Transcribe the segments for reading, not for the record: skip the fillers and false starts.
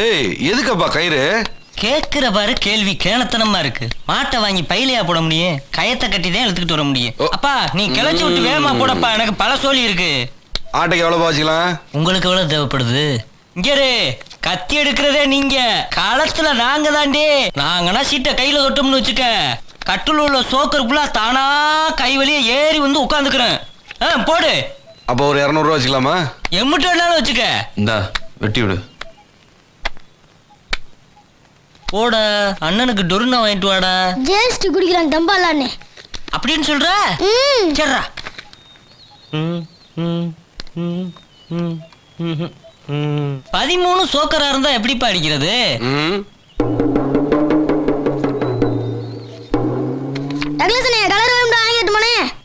ஏய் எதுக்கப்பா கயிறு? கேக்குற பாரு கேள்வி கேணத்தனமா இருக்கு. மாட்டை வாங்கி பையிலையா போட முடியும்? கயத்தை கட்டி தான் எடுத்துக்கிட்டு வர முடியும். அப்பா நீ கிளச்சி விட்டு வேகமா போடப்பா, எனக்கு பல சோழி இருக்கு. ஆட்டைக்கு எவ்வளவு வச்சுக்கலாம்? உங்களுக்கு எவ்வளவு தேவைப்படுது? இங்கே கத்தி எடுக்கிறதே நீங்க, களத்துல நாங்க தாண்டி. நாங்கன்னா சீட்டை கையில தொட்டோம்னு வச்சுக்க, கட்டுல உள்ள சோக்கருக்குள்ள தானா கை வழியே ஏறி வந்து உட்காந்துக்கிறேன். போடு. அப்போ ஒரு 200 ரூபா வச்சுக்கலாமா? எம்மிட்டு வேணாலும் வச்சுக்க. இந்தா வெட்டி விடு. போட அண்ணனுக்கு டொருனா வாங்கிட்டு வாடா. ஜேஸ்ட் குடிக்கிறான் டம்பாலானே அப்படின்னு சொல்ற? சரிடா. 13 சோக்கரா இருந்தா எப்படிப்பா அடிக்கிறது?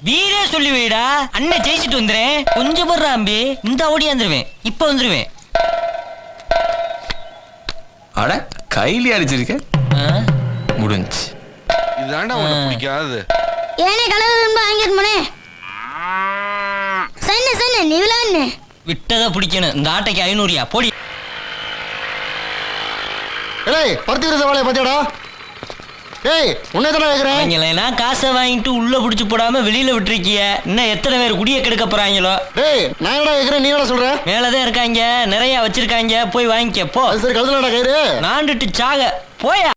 வீரே சொல்லி வைடா, அண்ணன் ஜெயிச்சுட்டு வந்துறேன். கொஞ்சம் போடுற அம்பி, இந்த ஓடியாந்துருவேன். இப்ப வந்துருவேன். அட கையில அடிச்சிருக்க, முடிஞ்சு. இதுதான்டா உனக்கு பிடிக்காது. ஏனே கலர் வாங்கிட்டுமனே சன்ன சன்ன நீ விளையாடுனே. விட்டதா பிடிக்கணும். இந்த ஆட்டைக்கு 500 போடி. ஏய் பருத்தி விருத வேலையை பார்த்தியாடா? ஏய் உன்னை தானே கேட்குறேன். நான் காசை வாங்கிட்டு உள்ள பிடிச்சி போடாம வெளியில விட்டுருக்கிய. இன்னும் எத்தனை பேர் குடிய கெடுக்க போறாங்களோ? ஏய் நான் என்னடா கேட்குறேன், நீ என்ன சொல்ற? மேலதான் இருக்காங்க, நிறைய வச்சிருக்காங்க, போய் வாங்கிக்க போ. சரி கழுதுலடா கயிறு. நாண்டுட்டு சாக போயா.